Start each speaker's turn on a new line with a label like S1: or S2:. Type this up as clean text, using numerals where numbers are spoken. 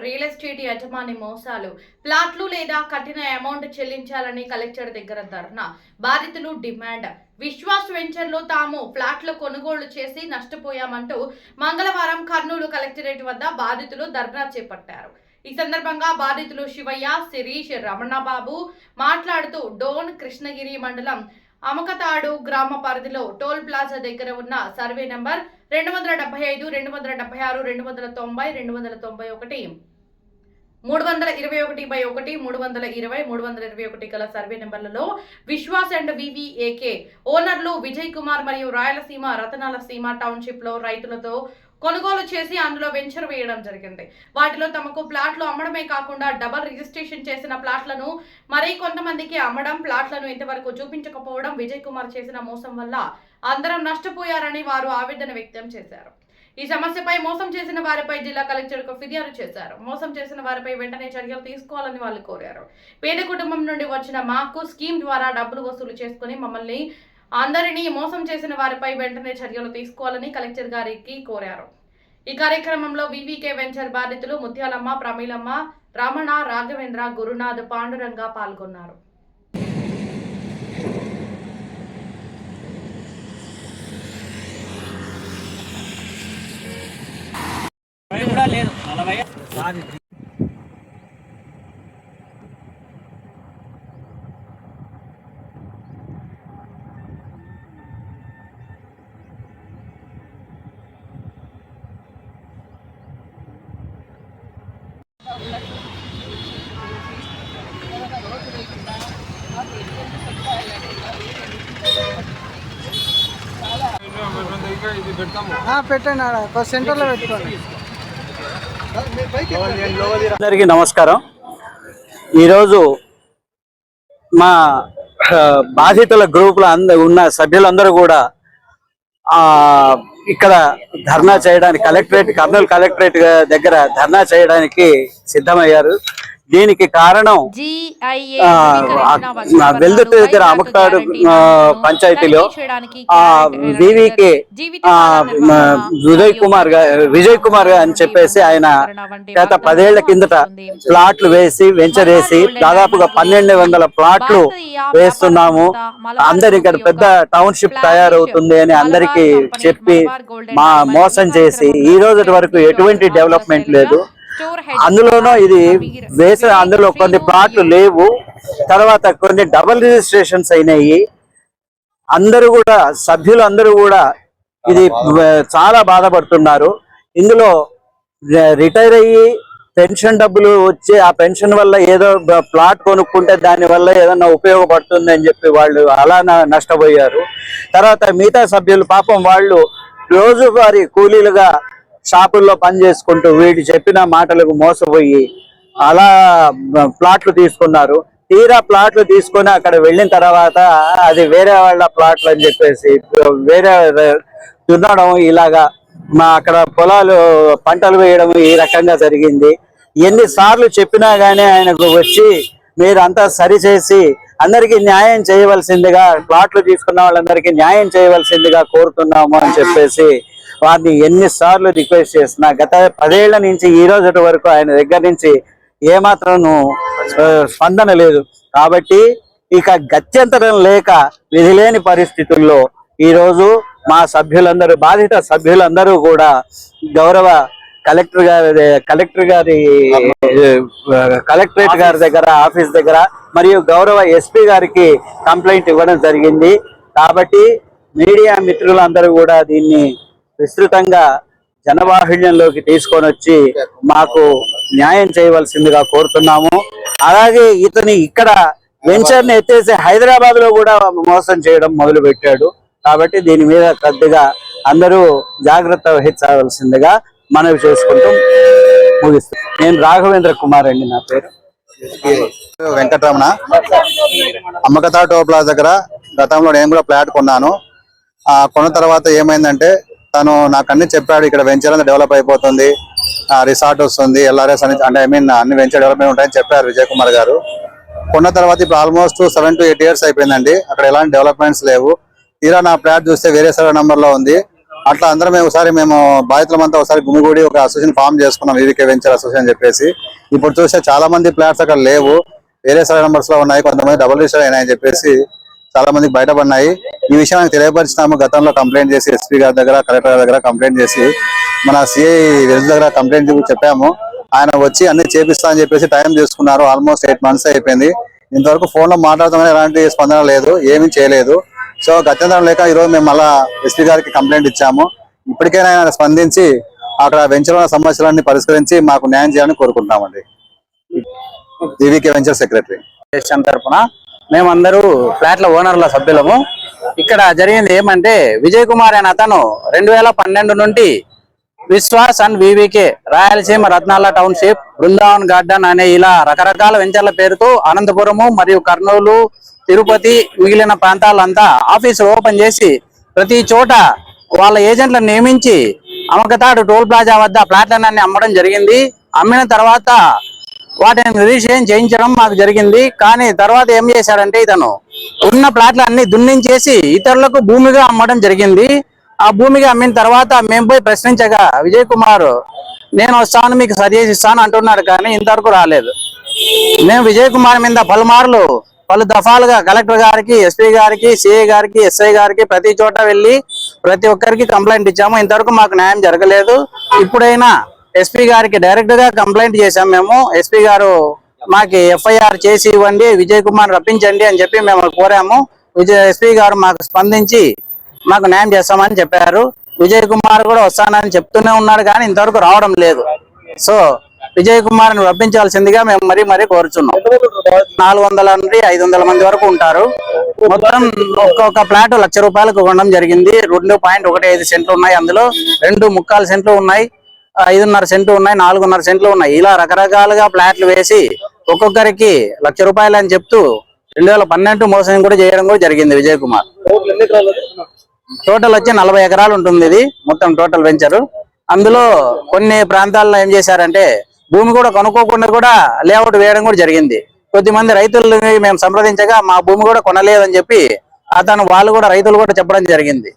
S1: Real estate యజమాని మోసాలు ప్లాట్లు లేదా కట్టిన అమౌంట్ చెల్లించాలని కలెక్టర్ దగ్గర ధర్నా బాధితులు డిమాండ్ విశ్వాస్ వెంచర్లో తాము ఫ్లాట్లు కొనుగోలు చేసి నష్టపోయామంటూ మంగళవారం కర్నూలు కలెక్టరేట్ వద్ద బాధితులు ధర్నా చేపట్టారు। ఈ సందర్భంగా బాధితులు శివయ్య, శిరీష్, రమణబాబు మాట్లాడుతూ డోన్ కృష్ణగిరి మండలం అమకతాడు గ్రామ పరిధిలో టోల్ ప్లాజా దగ్గర ఉన్న సర్వే నంబర్ 275, 276, 290, 291, 321/1, 320, 321 గల సర్వే నెంబర్లలో విశ్వాస్ అండ్ వివిఏకే ఓనర్లు విజయ్ కుమార్ మరియు రాయలసీమ రతనాల సీమ టౌన్షిప్ లో రైతులతో కొనుగోలు చేసి అందులో వెంచర్ వేయడం జరిగింది। వాటిలో తమకు ప్లాట్లు అమ్మడమే కాకుండా డబల్ రిజిస్ట్రేషన్ చేసిన ప్లాట్లను మరి కొంతమందికి అమ్మడం, ప్లాట్లను ఇంతవరకు చూపించకపోవడం విజయ్ కుమార్ చేసిన మోసం వల్ల అందరం నష్టపోయారని వారు ఆవేదన వ్యక్తం చేశారు। ఈ సమస్యపై మోసం చేసిన వారిపై జిల్లా కలెక్టర్కు ఫిర్యాదు చేశారు। మోసం చేసిన వారిపై వెంటనే చర్యలు తీసుకోవాలని వాళ్ళు కోరారు। పేద కుటుంబం నుండి వచ్చిన మాకు స్కీమ్ ద్వారా డబ్బులు వసూలు చేసుకుని మమ్మల్ని అందరినీ మోసం చేసిన వారిపై వెంటనే చర్యలు తీసుకోవాలని కలెక్టర్ గారికి కోరారు। ఈ కార్యక్రమంలో వివికే వెంచర్ బాధితులు ముత్యాలమ్మ, ప్రమీలమ్మ, రమణ, రాఘవేంద్ర, గురునాథ్, పాండురంగ పాల్గొన్నారు।
S2: పెట్టండి సెంటర్లో పెట్టుకోండి।
S3: అందరికీ నమస్కారం। ఈరోజు మా బాధితుల గ్రూపులో ఉన్న సభ్యులందరూ కూడా ఇక్కడ ధర్నా చేయడానికి కర్నూలు కలెక్టరేట్ దగ్గర ధర్నా చేయడానికి సిద్ధమయ్యారు। దీనికి కారణం వెల్దుర్తి దగ్గర అమకతాడు పంచాయతీలో వివికే విజయ్ కుమార్ అని చెప్పేసి ఆయన గత 10 ఏళ్ల కిందట ప్లాట్లు వేసి వెంచర్ వేసి దాదాపుగా 1200 ప్లాట్లు వేస్తున్నాము, అందరి ఇక్కడ పెద్ద టౌన్షిప్ తయారవుతుంది అని అందరికి చెప్పి మోసం చేసి ఈ రోజు వరకు ఎటువంటి డెవలప్మెంట్ లేదు। అందులోనూ ఇది వేసే అందులో కొన్ని ప్లాట్లు లేవు, తర్వాత కొన్ని డబుల్ రిజిస్ట్రేషన్స్ అయినాయి। అందరూ కూడా సభ్యులు అందరూ కూడా ఇది చాలా బాధపడుతున్నారు। ఇందులో రిటైర్ అయ్యి పెన్షన్ డబ్బులు వచ్చి ఆ పెన్షన్ వల్ల ఏదో ప్లాట్ కొనుక్కుంటే దాని వల్ల ఏదన్నా ఉపయోగపడుతుంది అని చెప్పి వాళ్ళు అలా నష్టపోయారు। తర్వాత మిగతా సభ్యులు పాపం వాళ్ళు రోజువారీ కూలీలుగా షాపుల్లో పని చేసుకుంటూ వీటి చెప్పిన మాటలకు మోసపోయి అలా ప్లాట్లు తీసుకున్నారు। తీరా ప్లాట్లు తీసుకొని అక్కడ వెళ్ళిన తర్వాత అది వేరే వాళ్ళ ప్లాట్లు అని చెప్పేసి వేరే దున్నడం, ఇలాగా అక్కడ పొలాలు పంటలు వేయడం ఈ రకంగా జరిగింది। ఎన్నిసార్లు చెప్పినా గానీ ఆయనకు వచ్చి మీరంతా సరిచేసి అందరికీ న్యాయం చేయవలసిందిగా, ప్లాట్లు తీసుకున్న వాళ్ళందరికీ న్యాయం చేయవలసిందిగా కోరుతున్నాము అని చెప్పేసి వారిని ఎన్నిసార్లు రిక్వెస్ట్ చేస్తున్నా గత 10 ఏళ్ల నుంచి ఈ రోజు వరకు ఆయన దగ్గర నుంచి ఏమాత్రం స్పందన లేదు। కాబట్టి ఇక గత్యంతరం లేక విధిలేని పరిస్థితుల్లో ఈరోజు మా సభ్యులందరూ, బాధిత సభ్యులందరూ కూడా గౌరవ కలెక్టరేట్ గారి దగ్గర, ఆఫీస్ దగ్గర మరియు గౌరవ ఎస్పీ గారికి కంప్లైంట్ ఇవ్వడం జరిగింది। కాబట్టి మీడియా మిత్రులందరూ కూడా దీన్ని విస్తృతంగా జనబాహుళ్యంలోకి తీసుకొని వచ్చి మాకు న్యాయం చేయవలసిందిగా కోరుతున్నాము। అలాగే ఇతని ఇక్కడ వెంచర్ ని ఎత్తేసి హైదరాబాద్ లో కూడా మోసం చేయడం మొదలు పెట్టాడు। కాబట్టి దీని మీద కొద్దిగా అందరూ జాగ్రత్త వహించవలసిందిగా మనవి చేసుకుంటూ ముగిస్తాం। నేను రాఘవేంద్ర కుమార్ అండి, నా పేరు
S4: వెంకటరమణ। అమ్మకతాడు టోల్ ప్లాజా దగ్గర గతంలో నేను కూడా ఫ్లాట్ కొన్నాను। కొన్న తర్వాత ఏమైందంటే తను నాకు అన్ని చెప్పాడు, ఇక్కడ వెంచర్ అంతా డెవలప్ అయిపోతుంది, రిసార్ట్ వస్తుంది, ఎల్ఆర్ఎస్ అని, అంటే అన్ని వెంచర్ డెవలప్మెంట్ ఉంటాయని చెప్పారు విజయ్ కుమార్ గారు। కొన్న తర్వాత ఇప్పుడు ఆల్మోస్ట్ 7 to 8 years అయిపోయిందండి, అక్కడ ఎలాంటి డెవలప్మెంట్స్ లేవు। తీరా నా ఫ్లాట్ చూస్తే వేరే సర్వే నంబర్ లో ఉంది, అట్లా అందరం మేము బాధితులమంతా ఒకసారి గుమిగూడి ఒక అసోసియేషన్ ఫామ్ చేసుకున్నాం, వివికే వెంచర్ అసోసియేషన్ అని చెప్పేసి. ఇప్పుడు చూస్తే చాలా మంది ఫ్లాట్స్ అక్కడ లేవు, వేరే సర్వే నంబర్స్ లో ఉన్నాయి, కొంతమంది డబుల్ రిజిస్టర్ అయినాయని చెప్పేసి చాలా మందికి బయటపడినాయి. ఈ విషయాన్ని తెలియపరిచినాము. గతంలో కంప్లైంట్ చేసి ఎస్పీ గారి దగ్గర, కలెక్టర్ గారి దగ్గర కంప్లైంట్ చేసి, మన సిఐ దగ్గర కంప్లైంట్ చెప్పాము. ఆయన వచ్చి అన్ని చేపిస్తా అని చెప్పేసి టైం తీసుకున్నారు. ఆల్మోస్ట్ 8 months అయిపోయింది. ఇంతవరకు ఫోన్ లో మాట్లాడుతామని ఎలాంటి స్పందన లేదు, ఏమీ చేయలేదు. సో గత్యంతరం లేక ఈరోజు మేము మళ్ళా ఎస్పీ గారికి కంప్లైంట్ ఇచ్చాము. ఇప్పటికైనా ఆయన స్పందించి అక్కడ వెంచర్ ఉన్న సమస్యలన్నీ పరిష్కరించి మాకు న్యాయం చేయాలని కోరుకుంటున్నామండి. వివికే వెంచర్ సెక్రటరీ
S3: తరఫున మేమందరూ ఫ్లాట్ల ఓనర్ల సభ్యులము. ఇక్కడ జరిగింది ఏమంటే, విజయ్ కుమార్ అనే అతను 2012 నుండి విశ్వాస్ అండ్ వివికే రాయలసీమ రత్నాల టౌన్షిప్, బృందావన్ గార్డెన్ అనే ఇలా రకరకాల వెంచర్ల పేరుతో అనంతపురము మరియు కర్నూలు, తిరుపతి మిగిలిన ప్రాంతాలంతా ఆఫీసులు ఓపెన్ చేసి ప్రతి చోట వాళ్ళ ఏజెంట్లను నియమించి అమకతాడు టోల్ ప్లాజా వద్ద ఫ్లాట్లన్నీ అమ్మడం జరిగింది. అమ్మిన తర్వాత వాటిని రిజిస్ట్రేషన్ చేయించడం మాకు జరిగింది. కానీ తర్వాత ఏం చేశాడంటే, ఇతను ఉన్న ప్లాట్లన్నీ దున్నించేసి ఇతరులకు భూమిగా అమ్మడం జరిగింది. ఆ భూమిగా అమ్మిన తర్వాత మేము పోయి ప్రశ్నించగా విజయ్ కుమార్ నేను వస్తాను, మీకు సరి చేసి ఇస్తాను అంటున్నాడు. కానీ ఇంతవరకు రాలేదు. మేము విజయ్ కుమార్ మీద పలు దఫాలుగా కలెక్టర్ గారికి, ఎస్పీ గారికి, సిఐ గారికి, ఎస్ఐ గారికి ప్రతి చోట వెళ్ళి ప్రతి ఒక్కరికి కంప్లైంట్ ఇచ్చాము. ఇంతవరకు మాకు న్యాయం జరగలేదు. ఇప్పుడైనా ఎస్పీ గారికి డైరెక్ట్ గా కంప్లైంట్ చేశాం. మేము ఎస్పీ గారు మాకు ఎఫ్ఐఆర్ చేసి ఇవ్వండి, విజయ్ కుమార్ రప్పించండి అని చెప్పి మేము కోరాము. ఎస్పీ గారు మాకు స్పందించి మాకు న్యాయం చేస్తామని చెప్పారు. విజయ్ కుమార్ కూడా వస్తానని చెప్తూనే ఉన్నాడు, కానీ ఇంతవరకు రావడం లేదు. సో విజయ్ కుమార్ ని రప్పించాల్సిందిగా మేము మరీ కోరుచున్నాం. 400 నుండి 500 మంది వరకు ఉంటారు. మొత్తం ఒక్కొక్క ఫ్లాట్ ₹1,00,000 కొనడం జరిగింది. 2.15 సెంట్లు ఉన్నాయి, అందులో 2.25 సెంట్లు ఉన్నాయి, 5.5 సెంట్లు ఉన్నాయి, 4.5 సెంట్లు ఉన్నాయి. ఇలా రకరకాలుగా ఫ్లాట్లు వేసి ఒక్కొక్కరికి ₹1,00,000 అని చెప్తూ 2012 మోసం కూడా చేయడం కూడా జరిగింది విజయ్ కుమార్. టోటల్ వచ్చి 40 ఎకరాలు ఉంటుంది ఇది మొత్తం టోటల్ వెంచరు. అందులో కొన్ని ప్రాంతాల్లో ఏం చేశారంటే, భూమి కూడా కొనుక్కోకుండా కూడా లేఅవుట్ వేయడం కూడా జరిగింది. కొద్దిమంది రైతులు మేము సంప్రదించగా మా భూమి కూడా కొనలేదని చెప్పి వాళ్ళు కూడా రైతులు కూడా చెప్పడం జరిగింది.